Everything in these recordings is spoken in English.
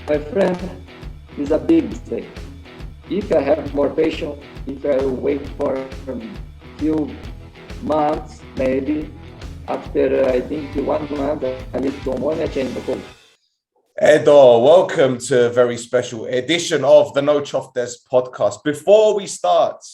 my friend, is a big mistake. If I have more patience, if I wait for a few months, maybe after I think 1 month, I need to Omonoia change the code. Edo, welcome to a very special edition of the No Choftes podcast. Before we start,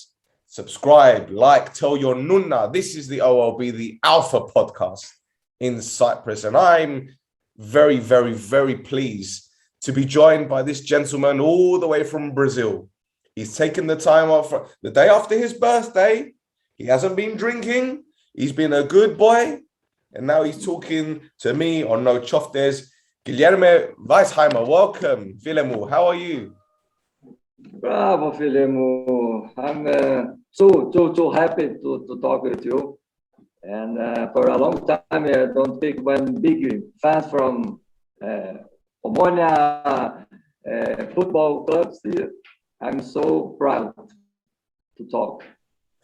subscribe, like, tell your NOUNA. This is the OLB, the Alpha podcast in Cyprus. And I'm very, very, very pleased to be joined by this gentleman all the way from Brazil. He's taken the time off the day after his birthday. He hasn't been drinking. He's been a good boy. And now he's talking to me on No Choftes. Guilherme Weisheimer, welcome. Filemu, how are you? Bravo, Filemu. I'm so happy to talk with you. And for a long time, I don't think one big fan from Omonoia football clubs here. I'm so proud to talk.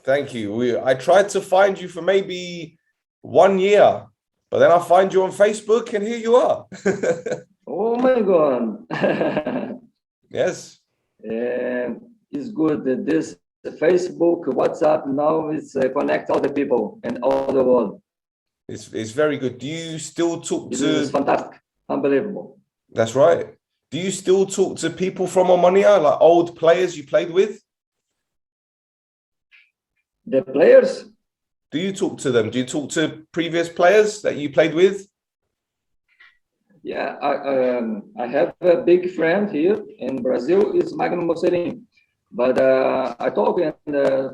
Thank you. I tried to find you for maybe 1 year, but then I find you on Facebook and here you are. Oh my God. Yes. It's good that this Facebook, WhatsApp, now it's connect all the people and all the world. It's very good. Do you still talk This to... is fantastic. Unbelievable. That's right. Do you still talk to people from Omonoia, like old players you played with? The players? Do you talk to them? Do you talk to previous players that you played with? Yeah, I have a big friend here in Brazil, is Magno Mocerin. But I talk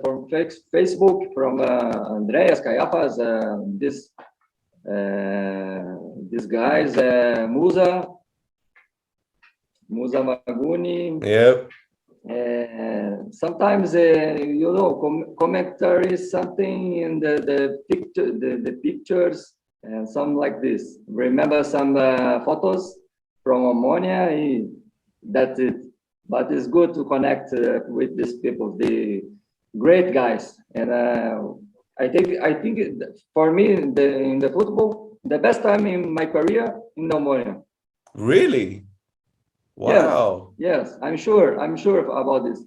from Facebook from Andreas Caiapas, these guys, Musa Maguni. Yep. Sometimes commentary something in the picture, the pictures, and some like this. Remember some photos from Omonoia. That's it. But it's good to connect with these people, the great guys. And I think for me in the football, the best time in my career in Omonoia. Really? Wow. Yes, I'm sure about this.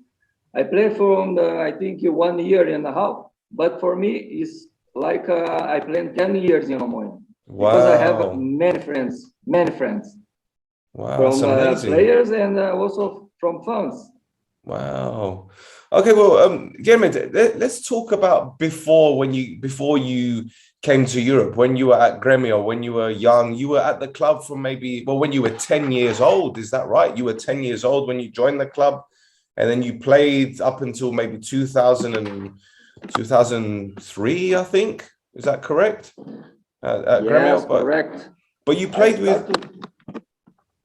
I play from I think 1 year and a half, but for me it's like I played 10 years in Omonoia. Wow. Because I have many friends. Wow, from that's amazing. Players and also from fans. Wow. Okay, well, Guilherme, let's talk about before you came to Europe, when you were at Grêmio, when you were young. You were at the club from when you were 10 years old. Is that right? You were 10 years old when you joined the club, and then you played up until maybe 2003, I think. Is that correct? At Yes, Grêmio? correct. But you played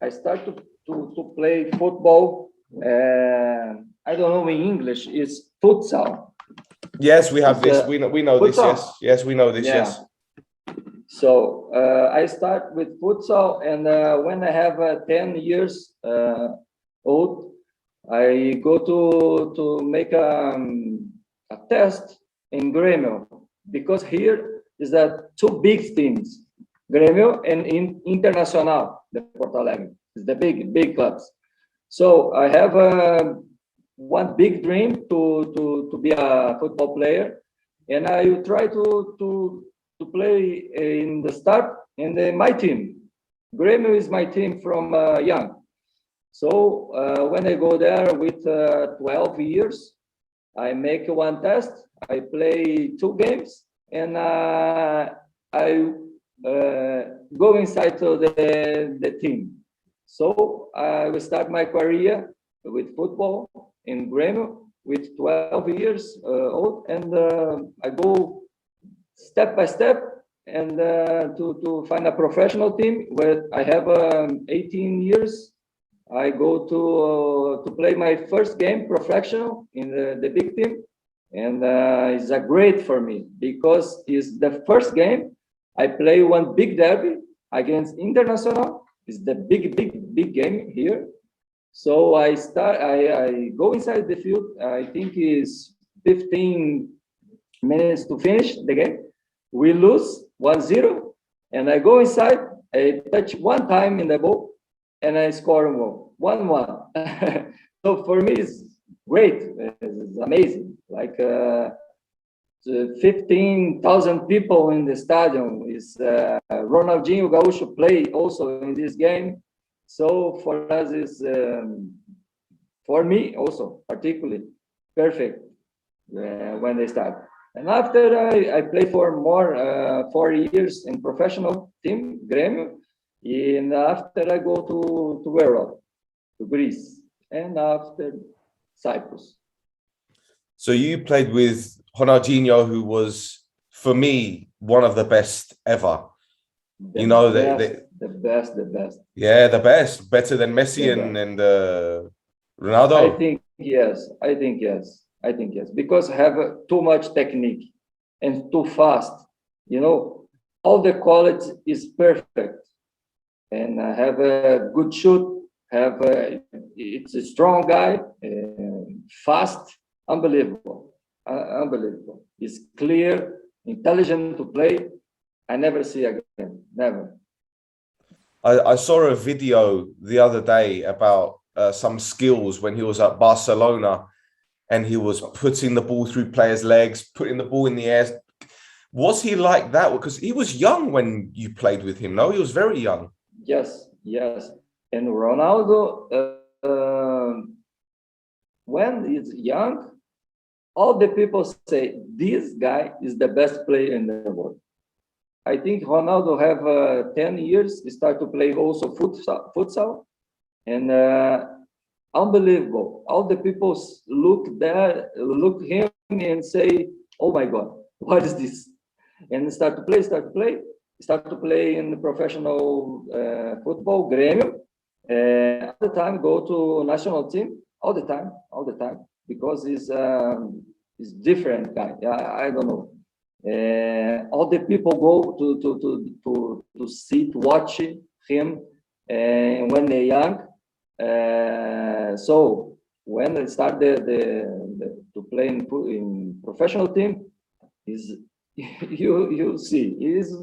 I started to play football. I don't know in English. It's futsal. Yes, we have this. We know this. Yes, we know this. Yeah. Yes. So I start with futsal, and when I have 10 years old, I go to make a test in Grêmio, because here is that two big teams, Grêmio and Internacional de Porto Alegre. It's the big clubs. So I have one big dream to be a football player, and I will try to play in the start in my team. Grêmio is my team from young. So when I go there with 12 years, I make one test. I play 2 games, and I go inside to the team. So I will start my career with football in Grêmio with 12 years old, and I go step by step and to find a professional team where I have 18 years. I go to play my first game professional in the big team, and it's a great for me because it's the first game I play one big derby against Internacional. It's the big game here. So I go inside the field. I think it's 15 minutes to finish the game. We lose 1-0, and I go inside. I touch one time in the ball, and I score 1-1. So for me, it's great. It's amazing. Like 15,000 people in the stadium. Is Ronaldinho Gaúcho play also in this game. So for us, is for me also particularly perfect when they start. And after I play for more 4 years in professional team, Grêmio, and after I go to Europe, to Greece, and after Cyprus. So you played with Ronaldinho, who was, for me, one of the best ever. The best. Yeah, the best, better than Messi and Ronaldo. I think yes, because have too much technique and too fast. All the quality is perfect, and have a good shoot. It's a strong guy, fast, unbelievable. It's clear, intelligent to play. I never see again, never. I saw a video the other day about some skills when he was at Barcelona, and he was putting the ball through players' legs, putting the ball in the air. Was he like that? Because he was young when you played with him, no? He was very young. Yes. And Ronaldo, when he's young, all the people say, this guy is the best player in the world. I think Ronaldo have 10 years, he start to play also futsal, and unbelievable. All the people look him and say, oh my God, what is this? And start to play in the professional football, Grêmio. All the time go to national team, all the time, because he's different guy. I don't know. All the people go to see, to watch him when they're young. So when they start to play in professional team, you see, he's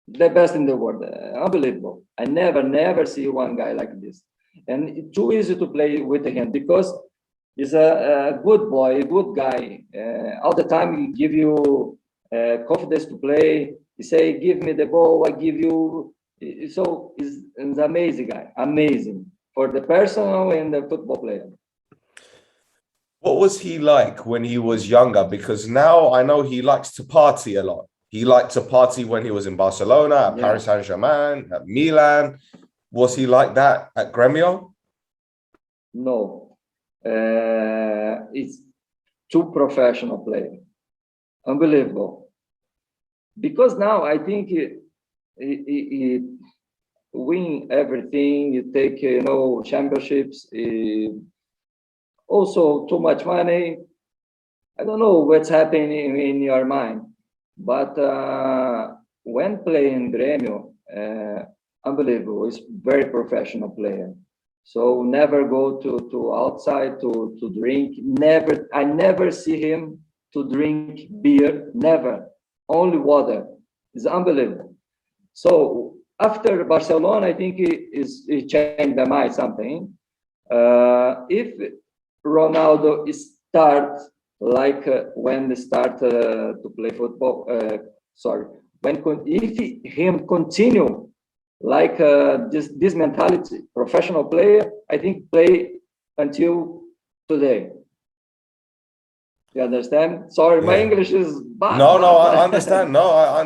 the best in the world. Unbelievable. I never see one guy like this. And it's too easy to play with him because he's a good boy, a good guy. All the time he give you confidence to play. He say, give me the ball, I give you. So he's an amazing guy, amazing for the personal and the football player. What was he like when he was younger? Because now I know he likes to party a lot. He liked to party when he was in Barcelona, at Paris Saint-Germain, at Milan. Was he like that at Grêmio? No. It's too professional player. Unbelievable. Because now I think he win everything. You take championships. Also too much money. I don't know what's happening in your mind, but when playing Grêmio, unbelievable. He's very professional player. So never go to outside to drink. Never. I never see him to drink beer. Never. Only water. It's unbelievable. So after Barcelona, I think he changed the mind something. If Ronaldo start like when they start to play football, if him continue like this mentality, professional player, I think play until today. You understand? Sorry, my English is bad. No, I understand. I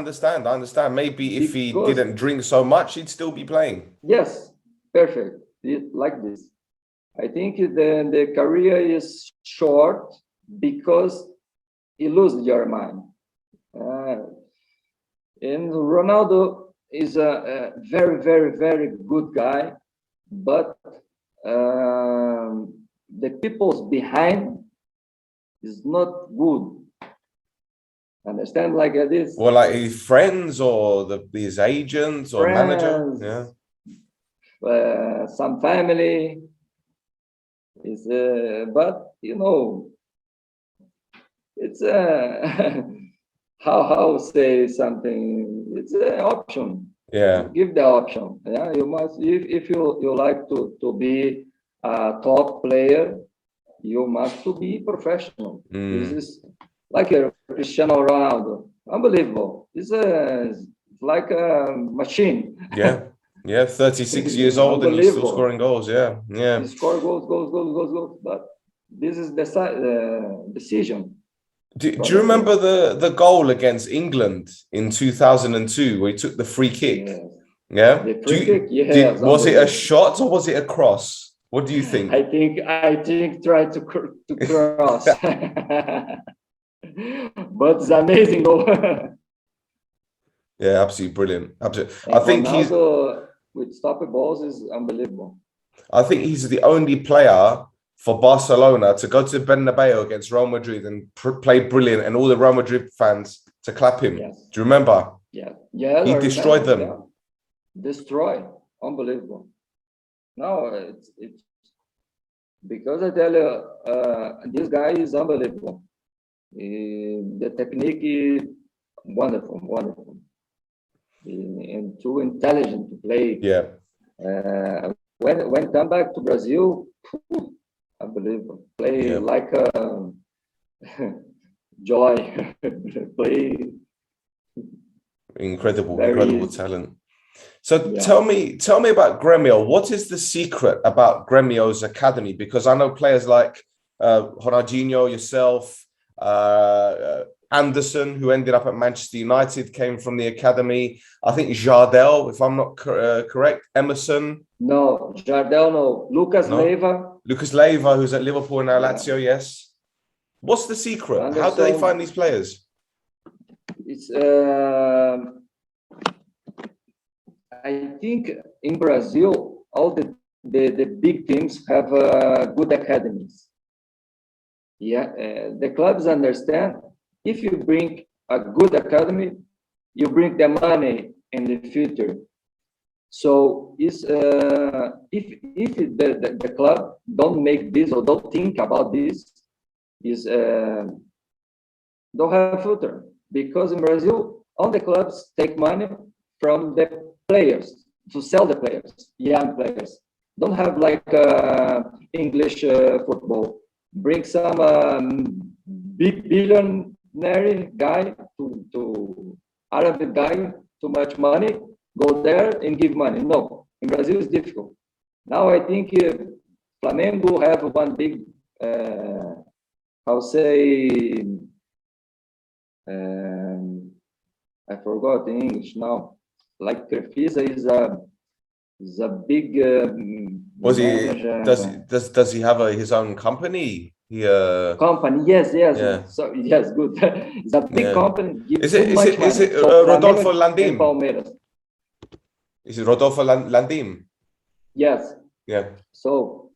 understand. Maybe if he didn't drink so much, he'd still be playing. Yes, perfect. Like this. I think the career is short because he loses your mind. And Ronaldo is a very, very, very good guy, but the people behind is not good. Understand like this? Well, like his friends or his agents or manager. Yeah. Some family is, but it's how say something. It's an option. Yeah. Give the option. Yeah, you must. If you like to be a top player, you must to be professional. This is like a Cristiano Ronaldo, unbelievable. It's like a machine. Yeah. Yeah. 36 years old and he's still scoring goals. Yeah. Yeah. He score goals. But this is the decision. Do you remember the goal against England in 2002 where he took the free kick? Yes. Yeah. The free kick, yes. Was it a shot or was it a cross? What do you think? I think try to cross. But it's amazing goal. Yeah, absolutely brilliant. Absolutely. And I think Ronaldo with stopping balls is unbelievable. I think he's the only player for Barcelona to go to Bernabeu against Real Madrid and play brilliant, and all the Real Madrid fans to clap him. Yes. Do you remember? Yeah. He destroyed them. Yeah. Destroy. Unbelievable. No, it's because I tell you, this guy is unbelievable. The technique is wonderful. And too intelligent to play. Yeah. When come back to Brazil, unbelievable. Play like joy. Play incredible talent. So tell me about Grêmio. What is the secret about Grêmio's academy? Because I know players like Ronaldinho, yourself, Anderson, who ended up at Manchester United, came from the academy. I think Jardel, if I'm not correct, Emerson. No, Jardel, no. Lucas Leiva, who's at Liverpool and now Lazio, yes. What's the secret? Anderson, how do they find these players? It's I think in Brazil, all the big teams have good academies. Yeah, the clubs understand if you bring a good academy, you bring the money in the future. So if the club don't make this or don't think about this, don't have future, because in Brazil all the clubs take money from the players to sell the players, young players. Don't have like English football. Bring some big billionaire guy to Arab guy, too much money, go there and give money. No, in Brazil it's difficult. Now I think Flamengo have one big, I'll say, I forgot in English now. Like Crefisa is a big. Does he have his own company? Company, yes. Yeah. So yes, good. It's a big company. Is it Rodolfo Landim? Is it Rodolfo Landim? Yes. Yeah. So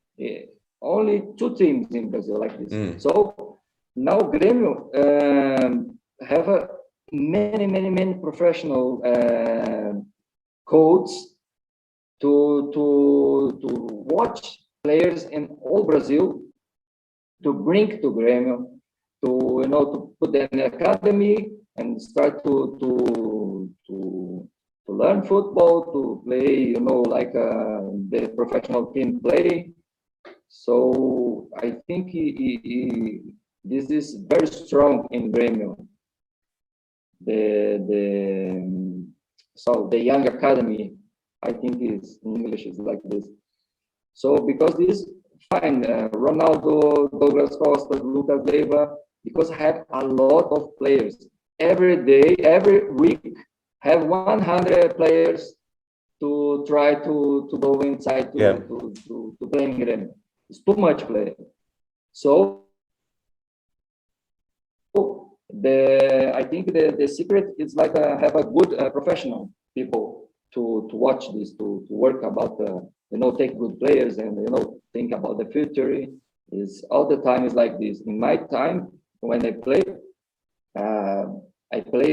only two teams in Brazil like this. So now Grêmio have many professional coaches to watch players in all Brazil, to bring to Grêmio, to put them in the academy and start to learn football, to play, like the professional team play. So I think this is very strong in Grêmio. So the young academy, I think is in English is like this. So because this fine, Ronaldo, Douglas Costa, Lucas Leiva, because I have a lot of players every day, every week, have 100 players to try to go inside to play in Grêmio. It's too much play. So I think the secret is like have a good professional people to watch this, to work about take good players and think about the future. Is all the time is like this. In my time when I play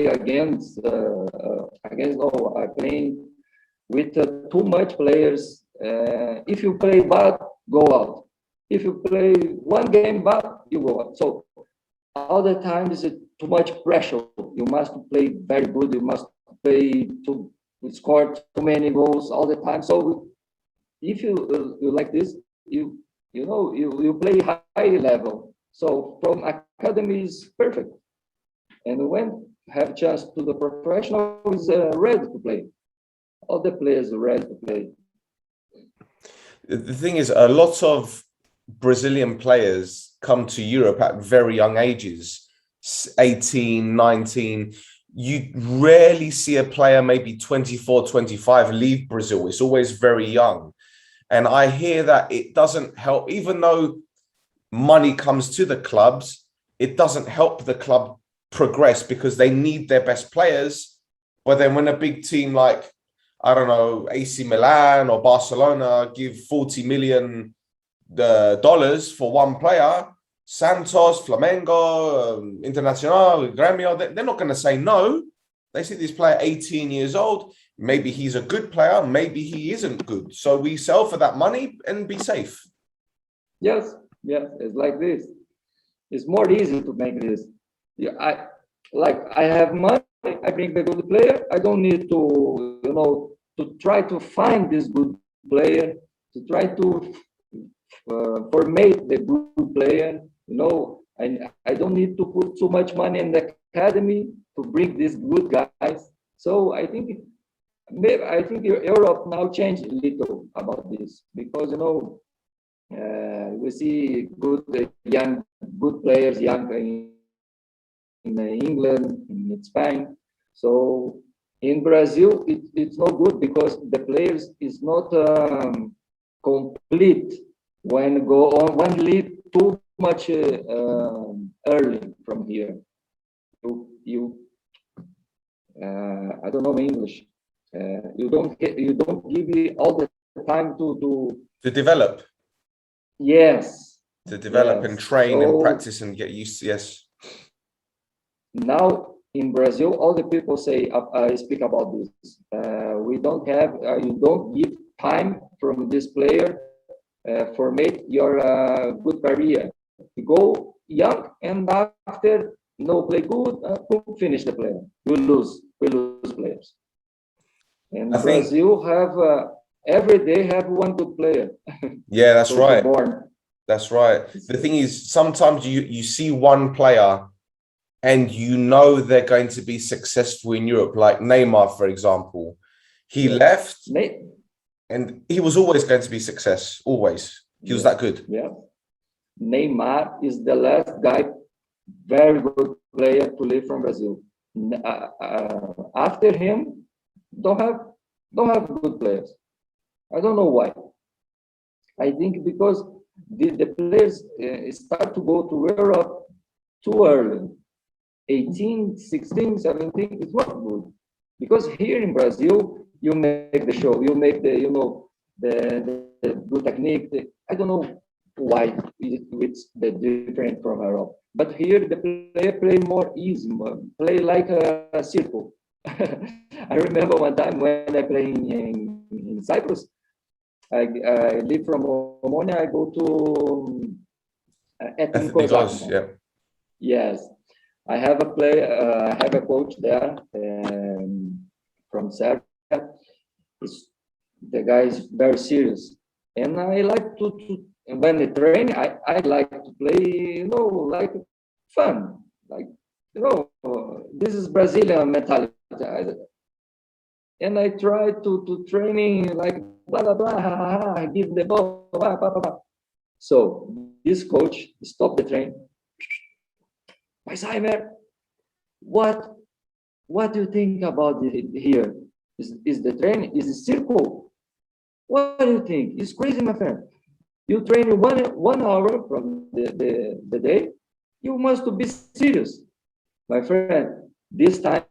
against I play with too much players. If you play bad, go out. If you play one game bad, you go out. So all the time is too much pressure. You must play very good. You must play to we score too many goals all the time. So if you like this, you play high level. So from academy is perfect, and when have chance to the professional is ready to play. All the players are ready to play. The thing is, a lot of Brazilian players come to Europe at very young ages, 18, 19. You rarely see a player maybe 24, 25 leave Brazil. It's always very young. And I hear that it doesn't help, even though money comes to the clubs, it doesn't help the club progress because they need their best players. But then when a big team like, I don't know, AC Milan or Barcelona give $40 million for one player, Santos, Flamengo, Internacional, Grêmio, they're not going to say no. They see this player 18 years old. Maybe he's a good player. Maybe he isn't good. So we sell for that money and be safe. Yes, it's like this. It's more easy to make this. Yeah, I have money. I bring the good player. I don't need to try to find this good player, to try to formate the good player. I don't need to put too much money in the academy to bring these good guys. So I think Europe now changed a little about this because we see good players, young in England, in Spain. So in Brazil, it's not good because the players is not complete when lead too much early from here. I don't know English. You don't give me all the time to develop. Yes. To develop and train and practice and get used to, yes. Now in Brazil, all the people say, speak about this. We don't have, you don't give time from this player formate your good career. You go young and after play good, finish the player. We lose players. And Brazil have every day have one good player. Yeah, that's right. That's right. The thing is, sometimes you see one player and they're going to be successful in Europe, like Neymar, for example. He left and he was always going to be success, always. He was that good. Yeah. Neymar is the last guy, very good player to leave from Brazil. After him, don't have good players. I don't know why. I think because the players start to go to Europe too early. 18, 16, 17, it's not good. Because here in Brazil, you make the show, you make the good technique. I don't know why it's the different from Europe. But here the player play more easy, play like a circle. I remember one time when I play in Cyprus, I live from Omonoia, I go to Ethnicos, yeah. Yes, I have a coach there from Serbia. The guy is very serious, and I like to when I train, I like to play, like fun, like this is Brazilian mentality. And I try to training like blah blah blah, give the ball, blah, blah, blah. So this coach stopped the train. Weisheimer, what do you think about it here? Is the train is a circle? What do you think? It's crazy, my friend. You train 1 hour from the day. You must be serious, my friend. This time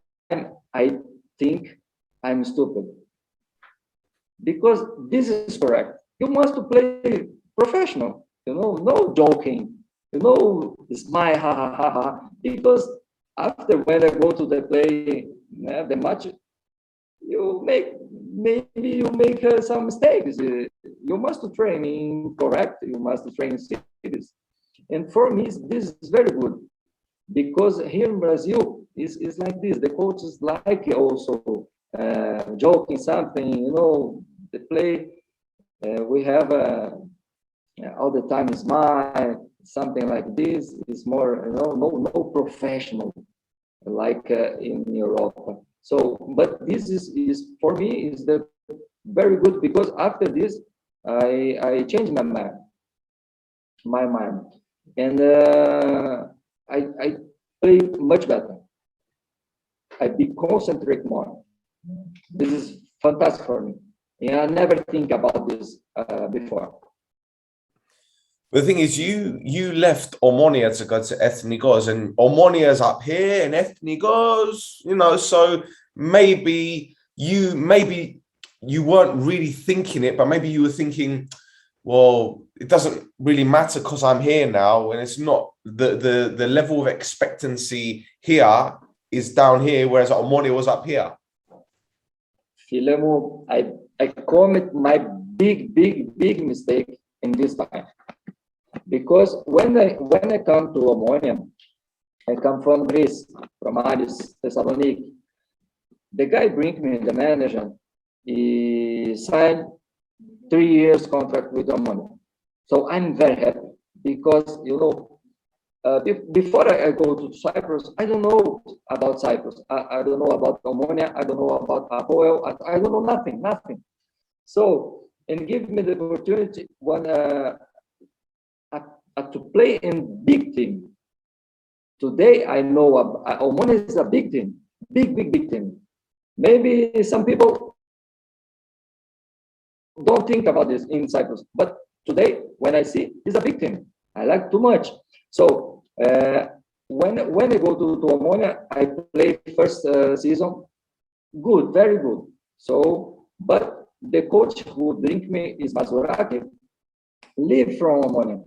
I think I'm stupid because this is correct. You must play professional. No joking. Smile, ha ha ha ha. Because after when I go to the play, the match, maybe you make some mistakes. You must train correct. You must train serious. And for me, this is very good because here in Brazil is like this. The coaches like also joking something, the play. We have all the time smile, something like this is more, no professional like in Europe. So, but this is for me is the very good because after this, I changed my mind, and I play much better. I be concentrate more. This is fantastic for me. And I never think about this before. The thing is, you left Omonoia to go to Ethnikos, and Omonia's up here, and Ethnikos, so maybe you weren't really thinking it, but maybe you were thinking, well, it doesn't really matter because I'm here now, and it's not the level of expectancy here is down here, whereas Omonoia was up here. Filemo, I commit my big mistake in this time. Because when I come to Omonoia, I come from Greece, from Aris, Thessaloniki. The guy bring me, the manager, he signed 3 years contract with Omonoia. So I'm very happy because, before I go to Cyprus, I don't know about Cyprus. I don't know about Omonoia. I don't know about Apoel. I don't know nothing. So, and give me the opportunity when to play in big team. Today, I know Omonoia is a big team, big team. Maybe some people don't think about this in Cyprus, but today, when I see, it's a big team. I like too much. So when I go to Omonoia, I play first season, good, very good. So, but the coach who bring me is Mazuraki, leave from Omonoia.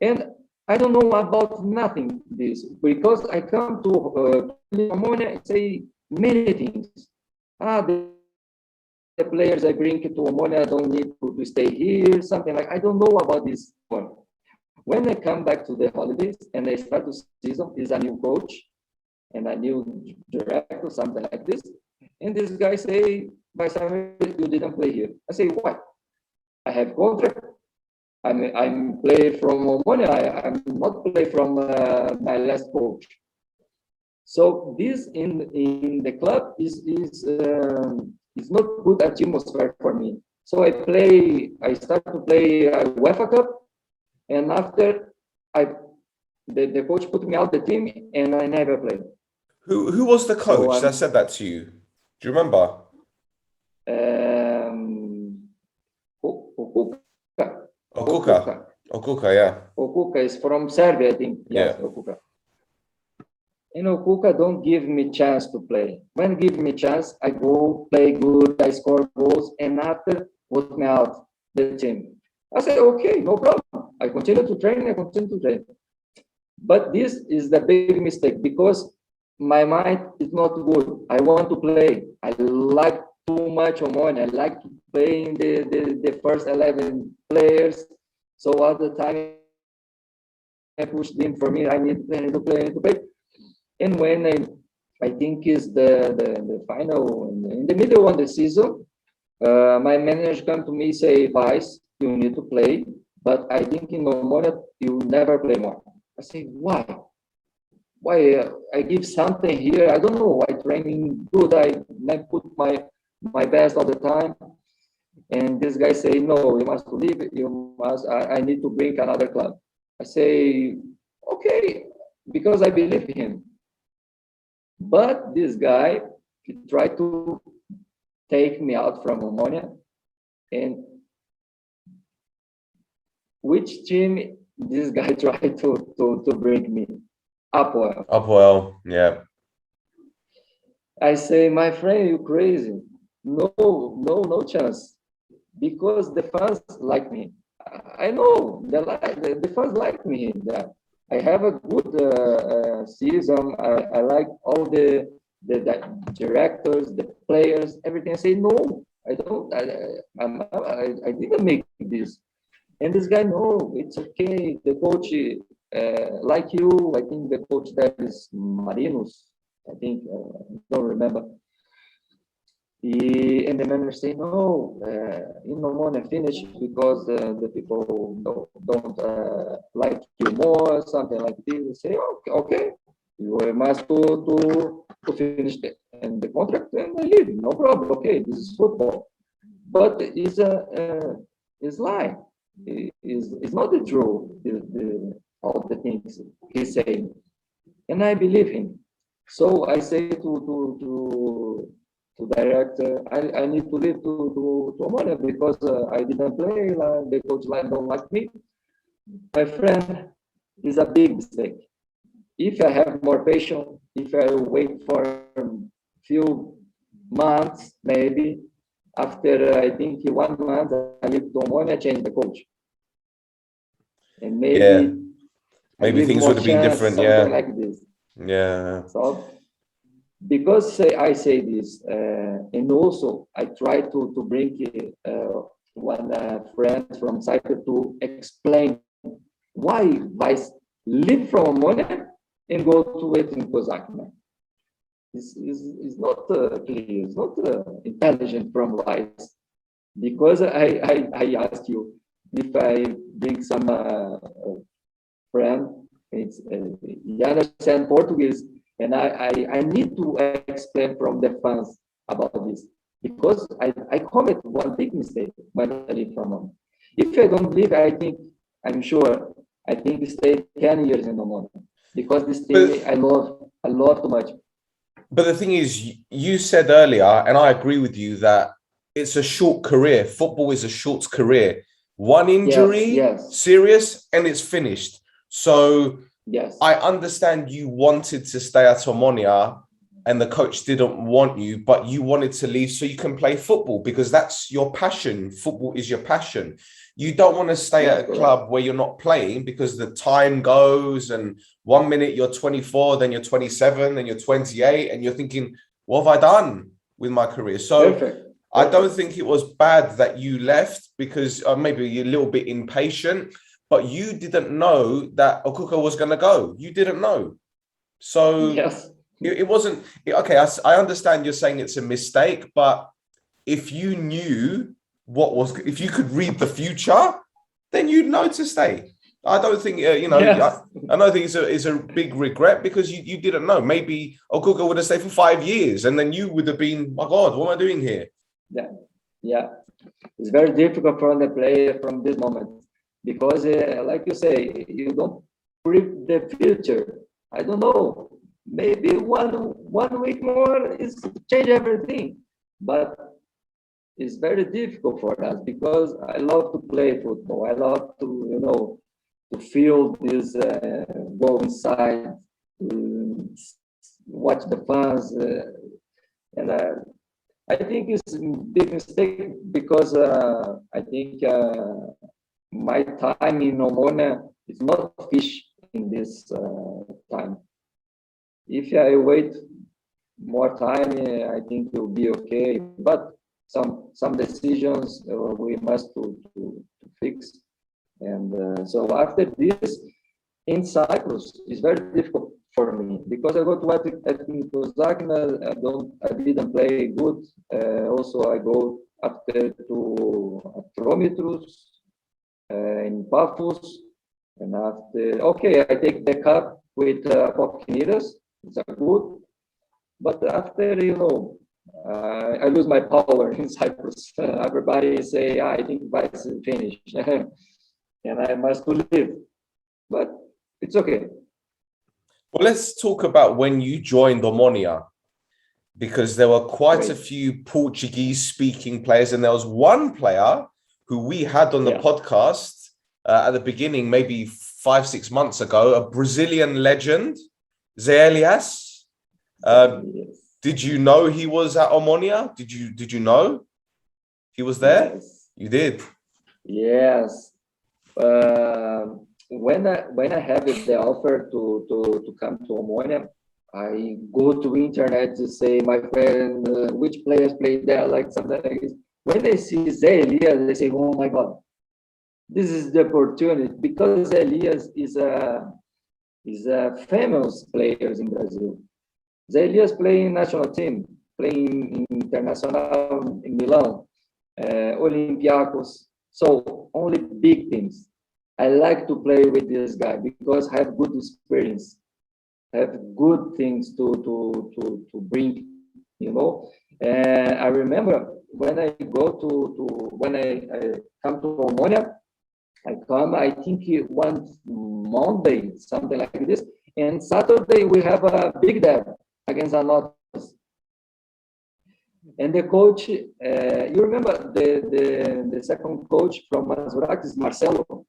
And I don't know about nothing this because I come to Omonoia and say many things. The players I bring to Omonoia don't need to stay here, something like I don't know about this one. When I come back to the holidays and I start the season, is a new coach and a new director, something like this. And this guy say, Weisheimer, you didn't play here. I say, why? I have contract. I'm play from Omonoia. I'm not play from my last coach. So this in the club is not good atmosphere for me. So I start to play UEFA Cup, and after the coach put me out the team, and I never played. Who was the coach that said that to you? Do you remember? Okuka, yeah. Okuka is from Serbia, I think. Yes, yeah. Okuka. And Okuka don't give me chance to play. When give me chance, I go play good, I score goals, and after put me out the team. I say, okay, no problem. I continue to train. But this is the big mistake because my mind is not good. I want to play. I like too much Omonoia. I like to play in the first 11 players. So all the time I push them for me. I need to play. And when I think is the final in the middle of the season, my manager come to me say, Weis, you need to play, but I think in Omonoia you never play more. I say, why? Why I give something here? I don't know. I training good. I put my best all the time. And this guy say, no, you must leave. You must. I need to bring another club. I say, okay, because I believe in him. But this guy tried to take me out from Omonoia, and which team this guy tried to bring me? Apoel, yeah. I say, my friend, you crazy? No chance, because the fans like me. I know the fans like me. I have a good season. I like all the directors, the players, everything. I say no, I don't. I didn't make this. And this guy, no, it's okay. The coach, like you, I think the coach that is Marinos. I think I don't remember. And the manager say, no, you don't want to finish because the people don't like you more, something like this. They say, okay, you must to finish the contract and I leave, no problem. Okay, this is football, but it's lie. It's not the truth. All the things he's saying, and I believe him. So I say to director, I need to leave to Omonoia because I didn't play. The coach line don't like me. My friend, is a big mistake. If I have more patience, if I wait for a few months, maybe after I think 1 month, I leave to Omonoia, change the coach, and Yeah, maybe I maybe give things more would have been chance, different. something Yeah, like this. yeah. So because I say this, and also I try to bring one friend from Cyprus to explain why Weis leave from Omonoia and go to it in Kozakna. Is not clear, it's not intelligent from Weis. Because I asked you if I bring some friend, it's, he understand Portuguese, and I need to explain from the fans about this because I commit one big mistake when I leave from home. If I don't leave, I'm sure I think stay 10 years in Omonoia because this thing I love too much. But the thing is, you said earlier, and I agree with you, that it's a short career. Football is a short career. One injury, yes. serious, and it's finished. So yes, I understand you wanted to stay at Omonoia and the coach didn't want you, but you wanted to leave so you can play football because that's your passion. Football is your passion. You don't want to stay at a club where you're not playing because the time goes and 1 minute you're 24, then you're 27, then you're 28, and you're thinking, what have I done with my career? So Perfect. I don't think it was bad that you left because maybe you're a little bit impatient, but you didn't know that Okuka was going to go. You didn't know. So yes. it wasn't, okay, I understand you're saying it's a mistake, but if you knew if you could read the future, then you'd know to stay. I don't think, Yes. I don't think it's a big regret because you didn't know. Maybe Okuka would have stayed for 5 years and then you would have been, my God, what am I doing here? Yeah. It's very difficult for the player from this moment because, like you say, you don't predict the future. I don't know. Maybe one week more is change everything, but it's very difficult for us because I love to play football. I love to to feel this go inside, watch the fans, and I think it's a big mistake because I think my time in Omonoia is not fish in this time. If I wait more time, I think it will be okay. But some decisions we must to fix. And so after this, in Cyprus, it's very difficult for me because I go to ethnic Kozakna, I didn't play good. Also, I go after to Atromitrus in Paphos, and after I take the cup with Pokinidas. It's a good, but after I lose my power in Cyprus. Everybody say, I think Weis is finished, and I must leave. But it's okay. Well, let's talk about when you joined Omonoia, because there were quite a few Portuguese-speaking players, and there was one player who we had on the podcast at the beginning, maybe 5-6 months ago, a Brazilian legend, Zé Elias. Did you know he was at Omonoia? Did you know he was there? Yes. You did. Yes. When I have the offer to come to Omonoia, I go to internet to say my friend which players play there, like something like this. When they see Zé Elias, they say, "Oh my God, this is the opportunity," because Elias is a famous player in Brazil. Zé Elias playing national team, playing in Internacional in Milan, Olympiacos. So only big teams. I like to play with this guy because I have good experience, have good things to bring, you know. And I remember when I go when I come to Omonoia, I think one Monday, something like this, and Saturday we have a big derby against Anotas. And the coach, you remember the second coach from Mazurak is Marcelo.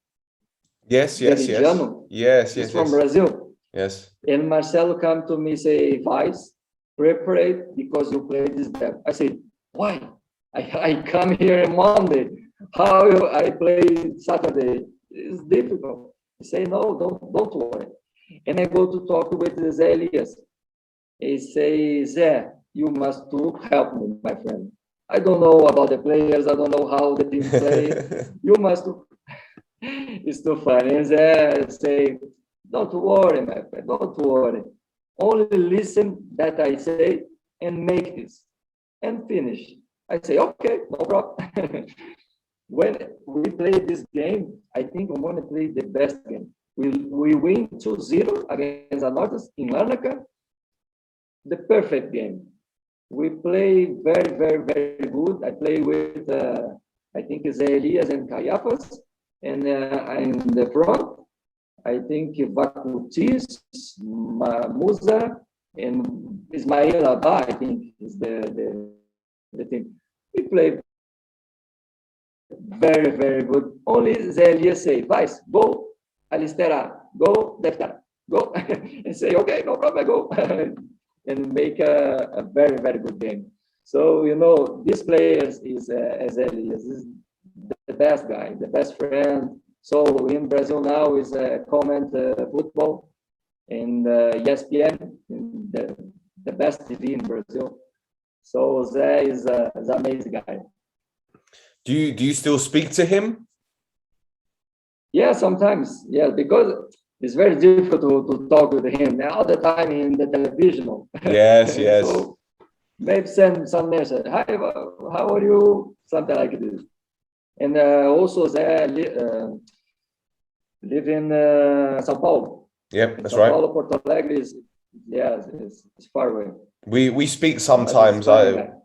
Yes. He's from Brazil. Yes. And Marcelo come to me say, Weis, prepare because you play this derby. I said, why? I come here on Monday. How I play Saturday? It's difficult. He say, no, don't worry. And I go to talk with Zé Elias. He say, Zé, you must help me, my friend. I don't know about the players. I don't know how the team play. You must. It's too funny. And Zé say, don't worry, my friend. Don't worry. Only listen that I say and make this and finish. I say, okay, no problem. When we play this game, I think we want to play the best game. We win 2-0 against Anotas in Larnaca. The perfect game. We play very, very, very good. I play with, I think, Zé Elias and Caiaphas. And in the front, I think Vacutis, Musa, and Ismail Abba, I think, is the team. We play very, very good. Only Zé Elias say, Weis, go, Alistera, go, Deftar, go. And say, okay, no problem, I go. And make a very, very good game. So, you know, this player is Zé Elias, is the best guy, the best friend. So in Brazil now is comment football in ESPN, the best TV in Brazil. So Zé is an amazing guy. Do you still speak to him? Yeah, sometimes. Yeah, because it's very difficult to talk with him all the time in the television. Yes. So maybe send some message. Hi, how are you? Something like this. And also Zé live in São Paulo. Yep, that's São right. Paulo, Porto Alegre is it's far away. We speak sometimes.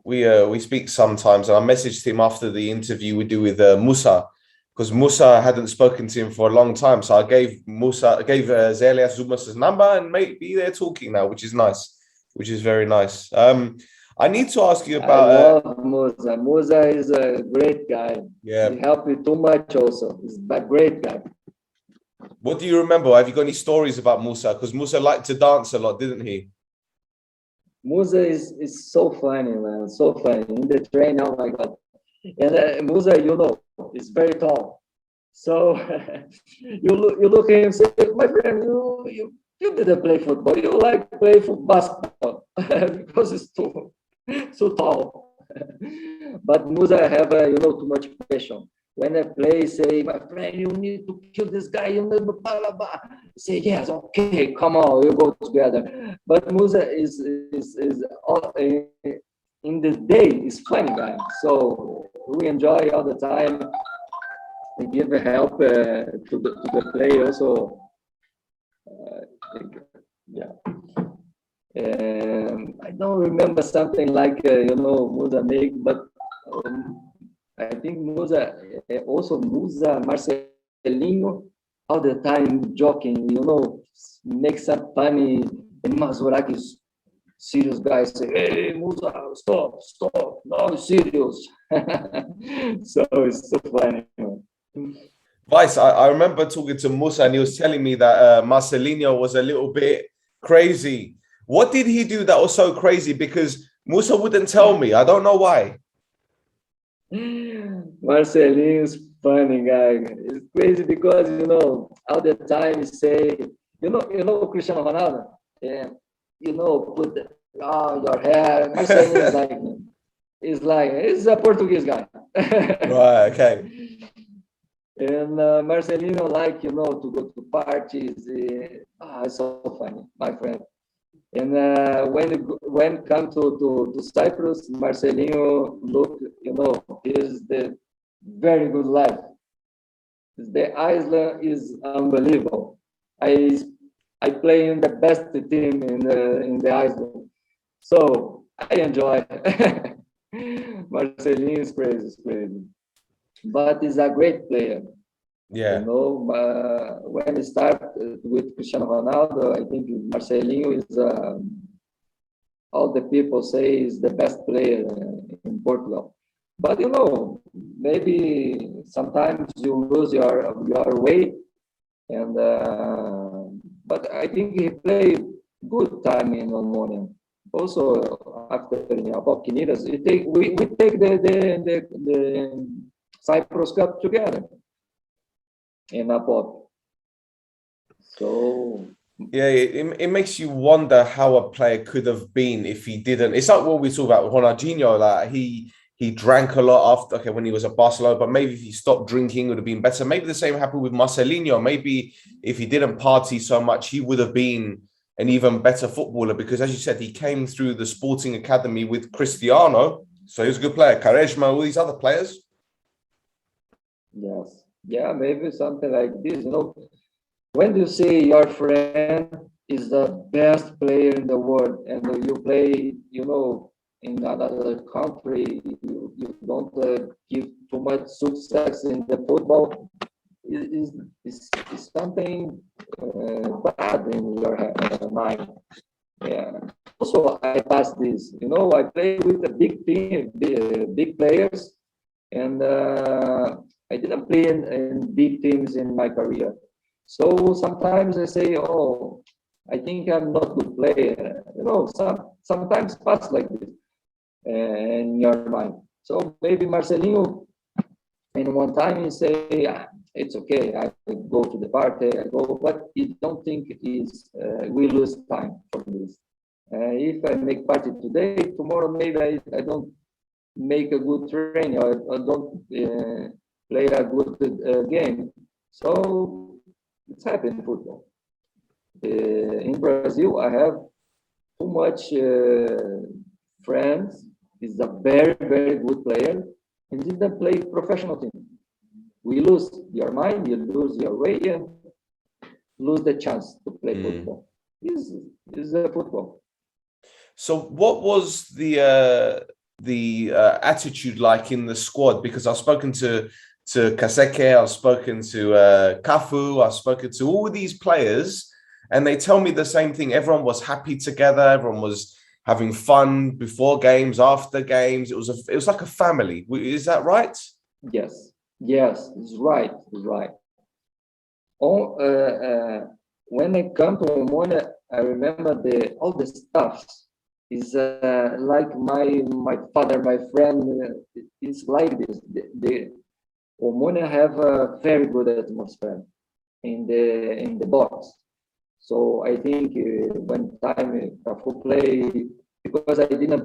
We speak sometimes, and I messaged him after the interview we do with Musa, because Musa hadn't spoken to him for a long time. So I gave Zé Elias Musa's number, and maybe they're talking now, which is nice, which is very nice. I need to ask you about. I love Musa. Musa is a great guy. Yeah, he helped me too much. Also, he's a great guy. What do you remember? Have you got any stories about Musa? Because Musa liked to dance a lot, didn't he? Musa is so funny, man. So funny in the train. Oh my god! And Musa, you know, is very tall. So you look at him and say, my friend, you didn't play football. You like to play basketball because it's too tall. But Musa have too much passion. When I play, say, my friend, you need to kill this guy. You need to blah, blah, blah. Say, yes, okay, come on, we'll go together. But Musa is all, in the day is funny guy. So we enjoy all the time. We give help to the player also. Yeah. I don't remember something like Musa make, but I think Musa Marcelinho all the time joking, make some funny, and Mazurak is serious guy say, hey Musa, stop, no, it's serious. So it's so funny. Weis, I remember talking to Musa and he was telling me that Marcelinho was a little bit crazy. What did he do that was so crazy? Because Musa wouldn't tell me. I don't know why. Marcelinho is funny guy. It's crazy because all the time he say, Cristiano Ronaldo, put your hair. Marcelinho he's a Portuguese guy. Right, okay. And Marcelino to go to parties. It's so funny, my friend. And when come to Cyprus, Marcelinho look, is the very good life. The island is unbelievable. I play in the best team in the island, so I enjoy. Marcelinho is crazy, but he's a great player. Yeah. When we start with Cristiano Ronaldo, I think Marcelinho is all the people say is the best player in Portugal. But maybe sometimes you lose your weight, and but I think he played good time in Omonoia. Also after Apopkinidas, we take the Cyprus Cup together in Apop. So yeah, it makes you wonder how a player could have been if he didn't. It's like what we talk about Ronaldinho, like he drank a lot after when he was at Barcelona, but maybe if he stopped drinking, it would have been better. Maybe the same happened with Marcelinho. Maybe if he didn't party so much, he would have been an even better footballer because, as you said, he came through the sporting academy with Cristiano, so he was a good player. Quaresma, all these other players. Yes, yeah, maybe something like this. When you see your friend is the best player in the world and you play, in another country, you don't give too much success in the football, is something bad in your mind. Yeah. Also, I passed this. I play with a big team, big players, and I didn't play in big teams in my career. So sometimes I say, "Oh, I think I'm not good player." Sometimes pass like this in your mind. So maybe Marcelinho, and one time he say, "It's okay. I go to the party. I go," but you don't think we lose time for this. If I make party today, tomorrow maybe I don't make a good training or don't play a good game. So it's happened in football. In Brazil, I have too much friends. He's a very, very good player and didn't play professional team. We lose your mind, you lose your way, and lose the chance to play football. Is a football. So, what was the attitude like in the squad? Because I've spoken to Kaseke, I've spoken to Cafu, I've spoken to all these players, and they tell me the same thing. Everyone was happy together. Everyone was having fun before games, after games. It was like a family. Is that right? Yes, it's right. It's right. When I come to Omonoia, I remember all the stuffs is like my father, my friend. It's like this. The Omonoia have a very good atmosphere in the box. So I think when time Cafu play, because I didn't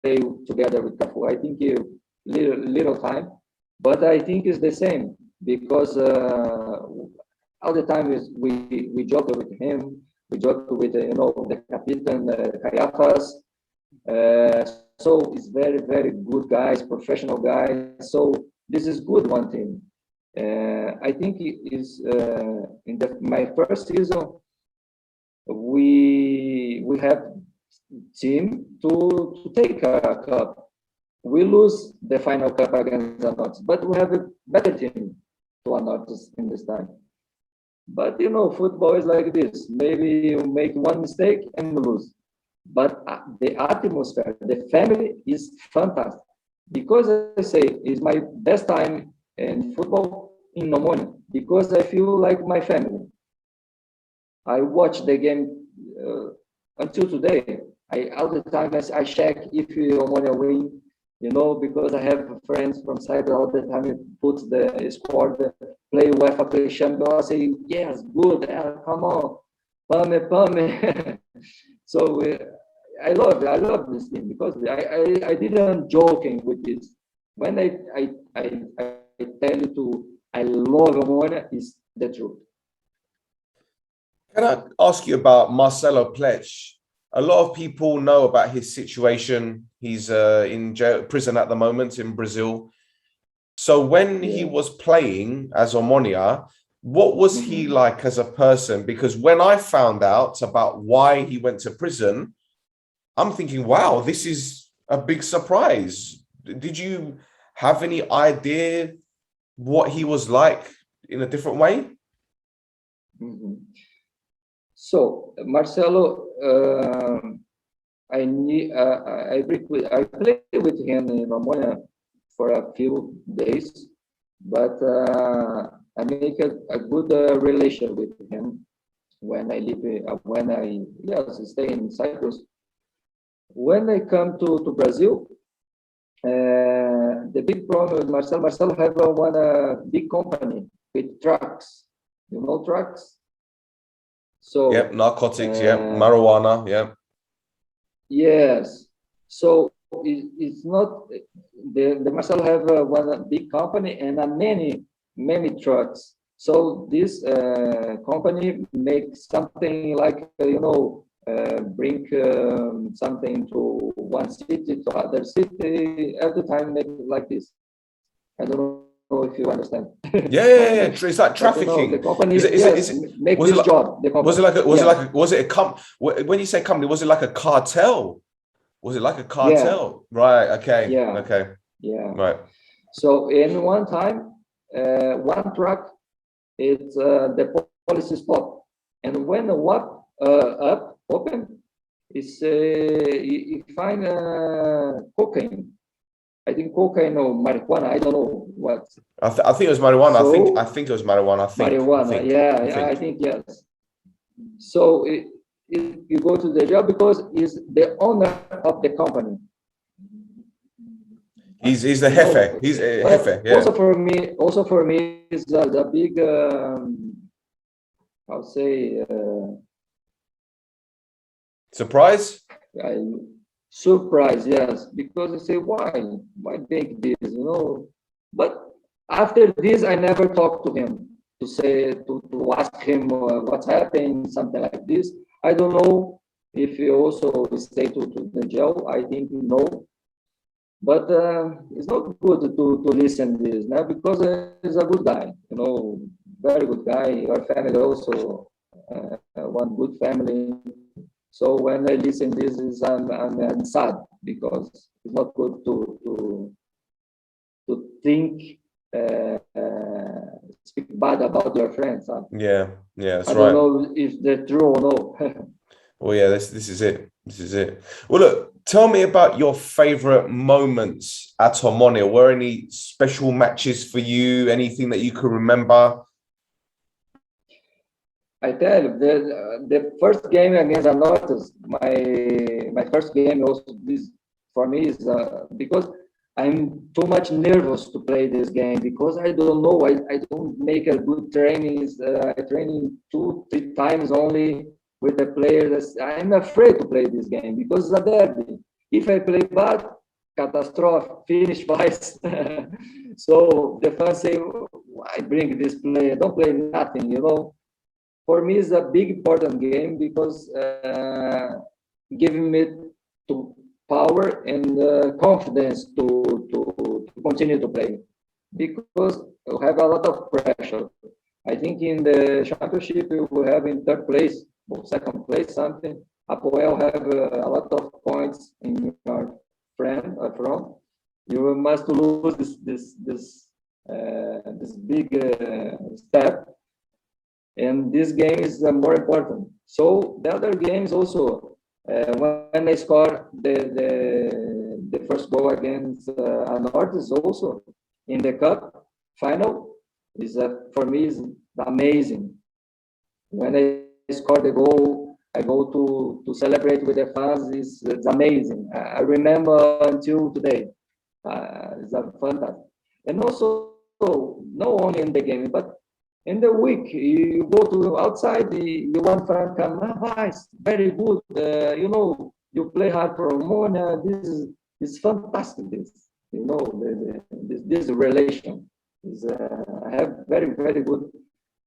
play together with Cafu, I think little time, but I think it's the same because all the time is we joke with him, we joke with the captain Caiaphas. So it's very, very good guys, professional guys. So this is good one thing. I think it is in my first season we have team to take a cup. We lose the final cup against Anotis, but we have a better team to Anotis in this time. But football is like this. Maybe you make one mistake and lose. But the atmosphere, the family is fantastic. Because I say it's my best time in football in Omonoia because I feel like my family. I watch the game until today. All the time I check if Omonoia win, because I have friends from side all the time. Put the score, play UEFA play champion. I say yes, good. Come on, pame. So I love this thing because I didn't joking with this. When I tell you I love Omonoia, is the truth. Can I ask you about Marcelo Plech? A lot of people know about his situation. He's in jail, prison at the moment in Brazil. So when he was playing as Omonoia, what was he like as a person? Because when I found out about why he went to prison, I'm thinking, wow, this is a big surprise. Did you have any idea what he was like in a different way? So Marcelo, I played with him in Omonoia for a few days, but I make a good relation with him when I live stay in Cyprus. When I come to Brazil, the big problem with Marcelo have one big company with trucks. You know trucks? So Yep, narcotics, yep, marijuana, yep. yes. So it's not the Marcelo have one big company and many trucks. So this company makes something like bring something to one city to other city every time make like this. I don't know if you understand. Yeah. It's like trafficking. The company make was this it like, job. The company. was it a when you say company, was it like a cartel? Was it like a cartel? Right. Okay. Okay. Yeah. Right. So in one time, one truck, it's the police spot, and when the walk up open, it's you find cocaine. I think cocaine or marijuana. I don't know what. I think it was marijuana. So, I think it was marijuana. marijuana. I think yes. So you go to the job because he's the owner of the company. He's the jefe. He's a jefe. Yeah. Also for me, is the big. I'll say surprise. Surprise, yes, because I say why make this, But after this, I never talked to him to ask him what's happening, something like this. I don't know if he also stay to the jail. I think no, but it's not good to listen this now because he's a good guy, very good guy. Your family also one good family. So when I listen this, I'm sad because it's not good to think speak bad about your friends. Huh? Yeah, that's I right. don't know if they're true or no. Well, yeah, this is it. This is it. Well, look, tell me about your favorite moments at Omonoia. Were any special matches for you? Anything that you can remember? I tell you, the first game against Anortas, my first game also this for me is because I'm too much nervous to play this game because I don't know, I don't make a good trainings. I training 2-3 times only with the players. I'm afraid to play this game because it's a derby. If I play bad, catastrophe, finish twice. So the fans say, why bring this player? Don't play nothing. For me, it's a big important game because giving me to power and confidence to continue to play because we have a lot of pressure. I think in the championship we have in third place or second place something. Apoel have a lot of points in your front. You must lose this big step, and this game is more important. So the other games also, when I score the first goal against Anortes also in the cup final, is for me is amazing. When I score the goal, I go to celebrate with the fans. It's amazing. I remember until today. It's a fantastic. And also, not only in the game, but in the week, you go to outside, you want friend come, Weis, very good. You play hard for Omonoia. This is fantastic. This relation is. I have very good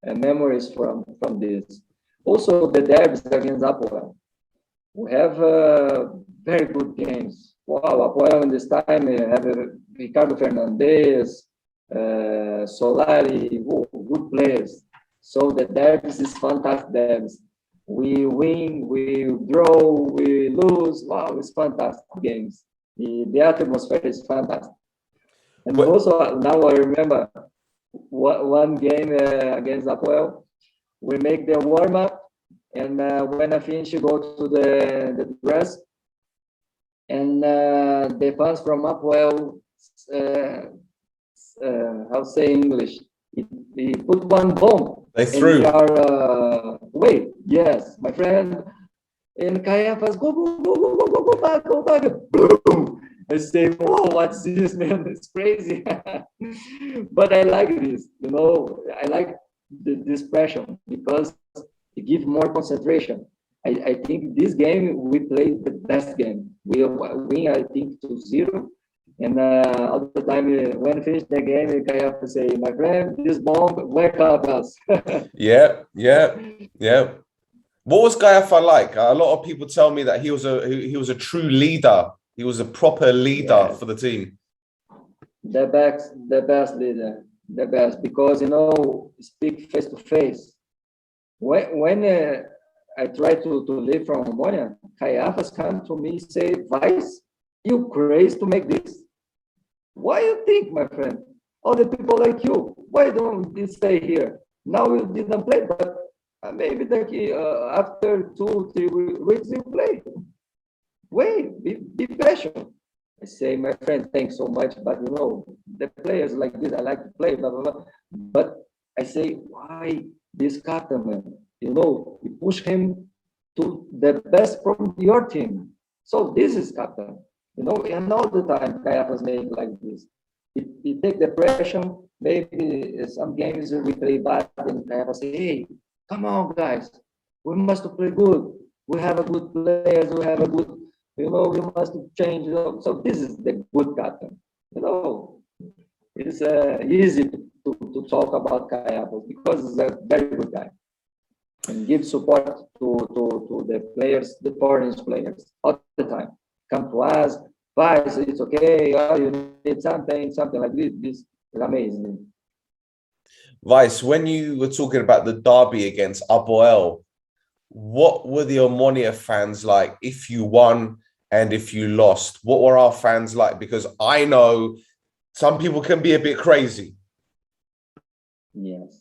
memories from this. Also, the derbys against Apoel. We have very good games. Wow, Apoel in this time have Ricardo Fernandez, Solari, good players. So the derbys is fantastic derbys. We win, we draw, we lose. Wow, it's fantastic games. The atmosphere is fantastic. And also now I remember one game against Apoel. We make the warm up, and when I finish, you go to the dress, and the fans from Apoel, how to say in English, he put one bomb. They threw. Wait, yes, my friend, and Caiaphas, go back, boom. I say, whoa, what's this, man? It's crazy. But I like this, I like this pressure because it gives more concentration. I think this game, we played the best game. We win, I think, 2-0. And all the time, when we finish the game, I have to say, my friend, this bomb, wake up us. Yeah. What was Gaiafa like? A lot of people tell me that he was a true leader. He was a proper leader for the team. The best leader, the best, because speak face to face. When I try to leave from Omonoia, Caiaphas come to me and say, Weis, you crazy to make this? Why you think, my friend? All the people like you, why don't you stay here? Now you didn't play, but maybe after 2-3 weeks you play. Wait, be patient. I say, my friend, thanks so much, but the players like this, I like to play, blah, blah, blah. But I say, why this captain, man? You push him to the best from your team. So this is captain. And all the time, Caiaphas made like this. He take the pressure. Maybe some games we play bad, and Caiaphas say, hey, come on, guys. We must play good. We have a good players. We have a good, we must change. So this is the good captain. It's easy to talk about Caiaphas because he's a very good guy and give support to the players, the foreign players, all the time. Come to us, Weis, it's okay. Oh, you need something like this. This is amazing. Weis, when you were talking about the derby against Apoel, what were the Omonoia fans like if you won and if you lost? What were our fans like? Because I know some people can be a bit crazy. Yes.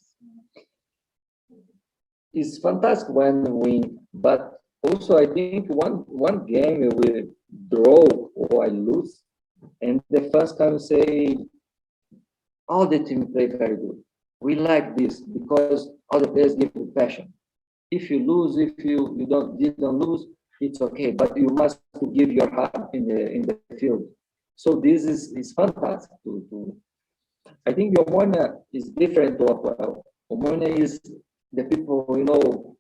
It's fantastic when we win, but also I think one game we draw or I lose, and the first time say all the team play very good. We like this because all the players give you passion. If you lose, if you didn't lose, it's okay, but you must give your heart in the field. So this is fantastic. I think Omonoia is different to Apoel. Omonoia is the people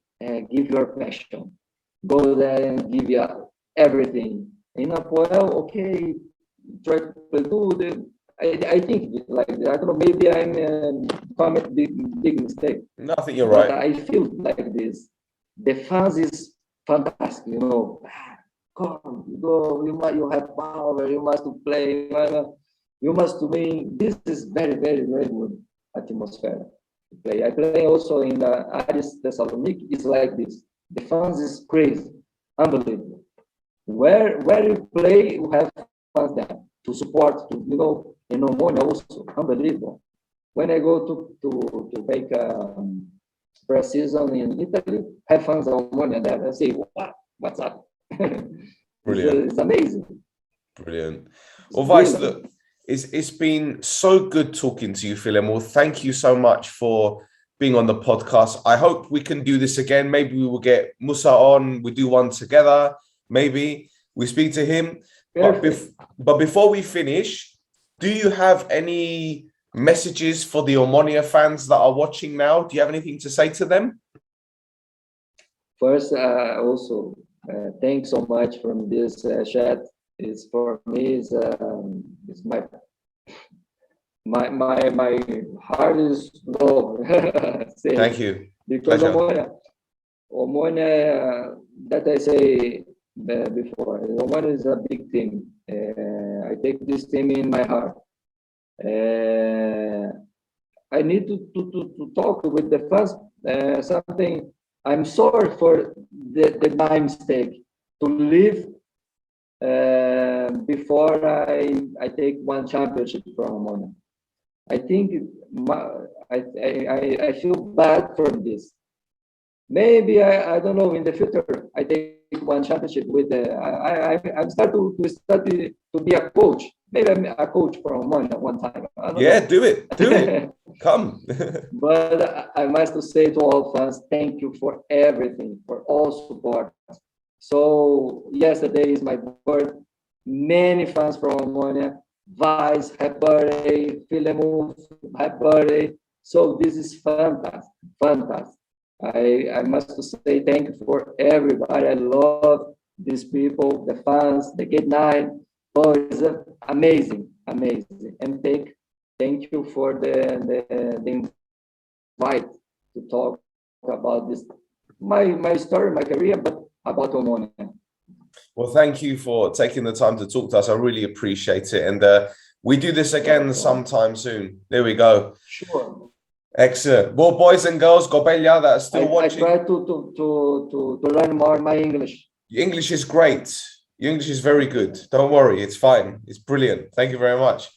give your passion, go there and give you everything. In Apoel, okay, try to play good. I think like that. I don't know. Maybe I'm commit big mistake. No, I think you're But right. I feel like this. The fans is fantastic. Come, go. You have power. You must play. You must win. This is very, very, very good atmosphere to play. I play also in the Aris Thessaloniki. It's like this. The fans is crazy, unbelievable. Where you play, you have fans there to support. In Omonoia also unbelievable. When I go to make pre-season in Italy, have fans of Omonoia there. I say, what's up? Brilliant. It's amazing. Brilliant. Well, Weis, look, it's been so good talking to you, Philem. Well, thank you so much for being on the podcast. I hope we can do this again. Maybe we will get Musa on. We do one together. Maybe we speak to him. But before we finish, do you have any messages for the Omonoia fans that are watching now? Do you have anything to say to them? First, also, thanks so much from this chat. It's for me. It's my heart is low. Thank you. Because Pleasure. Omonoia, that I say before, Omonoia is a big team. I take this team in my heart. I need to talk with the fans something. I'm sorry for my mistake to leave before I take one championship from Omonoia. I think I feel bad for this. Maybe I don't know in the future I take one championship with I'm start to study to be a coach. Maybe I'm a coach from Omonoia one time. Yeah, do it. Come. But I must say to all fans, thank you for everything, for all support. So yesterday is my birthday. Many fans from Omonoia. Weis, happy birthday. Philemon, happy birthday. So this is fantastic, fantastic. I must say thank you for everybody. I love these people, the fans, the Gate 9. Oh, it's amazing, amazing. And thank you for the invite to talk about this, my story, my career, but about Omonoia. Well, thank you for taking the time to talk to us. I really appreciate it. And we do this again sometime soon. There we go. Sure. Excellent. Well, boys and girls, Gobelia that are still watching. I try to learn more my English. Your English is great. Your English is very good. Don't worry. It's fine. It's brilliant. Thank you very much.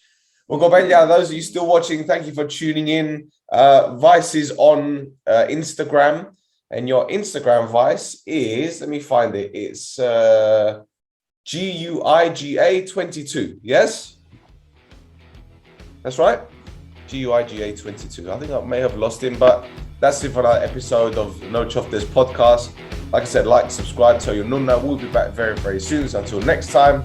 Well, Gobelia, those of you still watching, thank you for tuning in. Weis is on Instagram. And your Instagram, Weis, is, let me find it. It's GUIGA22. Yes? That's right? GUIGA22. I think I may have lost him, but that's it for another episode of No Choftes podcast. Like I said, like, subscribe, tell your NOUNA. We'll be back very, very soon. So until next time,